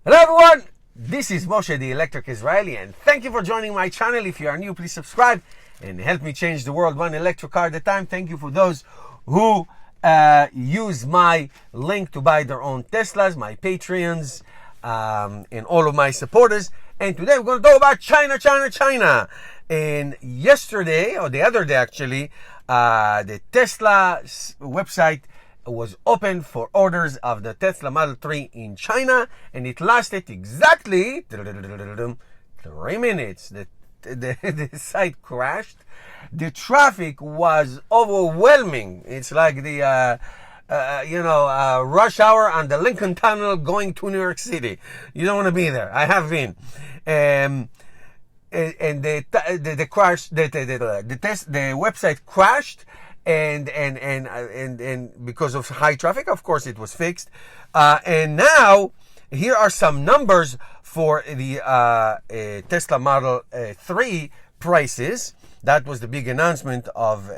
Hello everyone, this is Moshe the Electric Israeli, and thank you for joining my channel. If you are new, please subscribe and help me change the world one electric car at a time. Thank you for those who use my link to buy their own Teslas, my Patreons, and all of my supporters. And today we're going to talk about China. And yesterday, or the other day actually, the Tesla website was open for orders of the Tesla Model 3 in China, and it lasted exactly 3 minutes. The site crashed. The traffic was overwhelming. It's like the rush hour on the Lincoln Tunnel going to New York City. You don't want to be there. I have been. And the crash, the website crashed. And because of high traffic, of course, it was fixed. And now, here are some numbers for the Tesla Model 3 prices. That was the big announcement of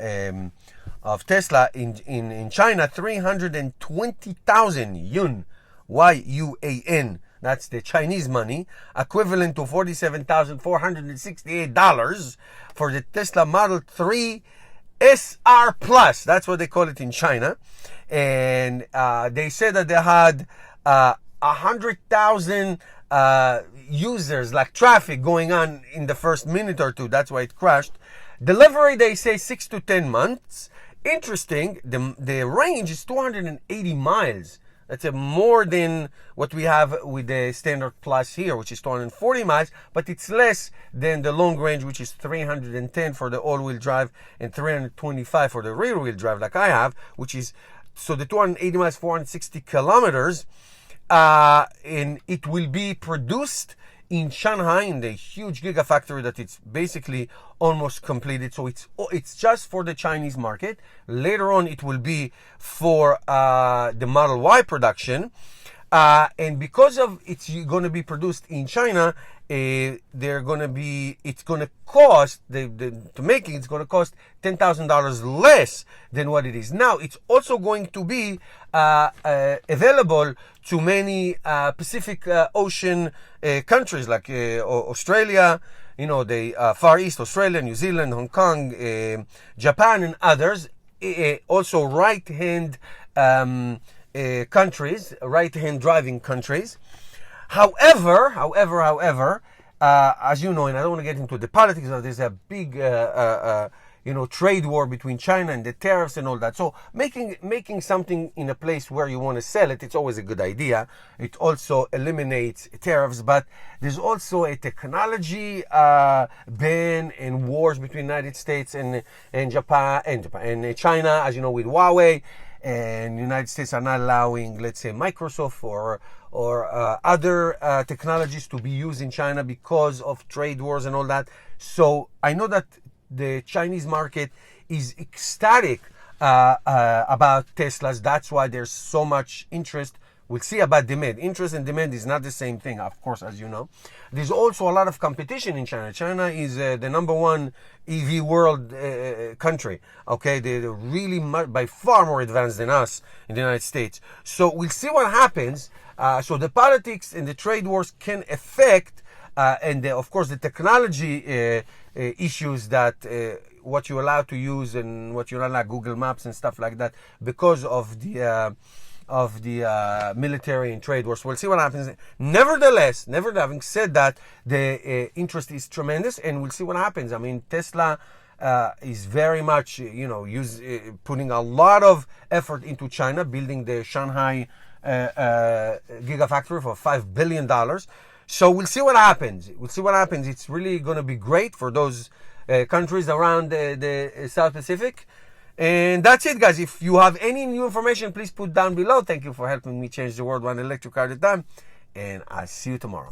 Tesla in China. 320,000 yuan, Y-U-A-N. That's the Chinese money, equivalent to $47,468 for the Tesla Model 3 SR Plus. That's what they call it in China. And they said that they had 100,000 users, like traffic going on in the first minute or two. That's why it crashed. Delivery, they say 6 to 10 months. Interesting, the range is 280 miles. That's more than what we have with the standard plus here, which is 240 miles, but it's less than the long range, which is 310 for the all-wheel drive and 325 for the rear-wheel drive, like I have, which is, so the 280 miles, 460 kilometers, and it will be produced in Shanghai, in the huge gigafactory that it's basically almost completed. So it's just for the Chinese market. Later on, it will be for the Model Y production. And because of it's going to be produced in China, it's going to cost, to make it, it's going to cost $10,000 less than what it is now. It's also going to be available to many Pacific Ocean countries like Australia, the Far East, Australia, New Zealand, Hong Kong, Japan, and others. Also right-hand countries, right-hand driving countries. However, as you know, and I don't want to get into the politics of this, a big trade war between China and the tariffs and all that. So making something in a place where you want to sell it, it's always a good idea. It also eliminates tariffs, but there's also a technology ban and wars between the United States and Japan and China, as you know, with Huawei. And the United States are not allowing, let's say, Microsoft or other technologies to be used in China because of trade wars and all that. So I know that the Chinese market is ecstatic about Teslas. That's why there's so much interest. We'll see about demand. Interest and demand is not the same thing, of course, as you know. There's also a lot of competition in China. China is the number one EV world country. Okay, they're really by far more advanced than us in the United States. So we'll see what happens. So the politics and the trade wars can affect, of course, the technology issues that what you're allowed to use and what you're not, like Google Maps and stuff like that, because of the military and trade wars. We'll see what happens. Nevertheless, having said that, the interest is tremendous, and we'll see what happens. I mean, Tesla is very much, putting a lot of effort into China, building the Shanghai gigafactory for $5 billion. So we'll see what happens. It's really going to be great for those countries around the South Pacific. And that's it, guys. If you have any new information, please put down below. Thank you for helping me change the world one electric car at a time. And I'll see you tomorrow.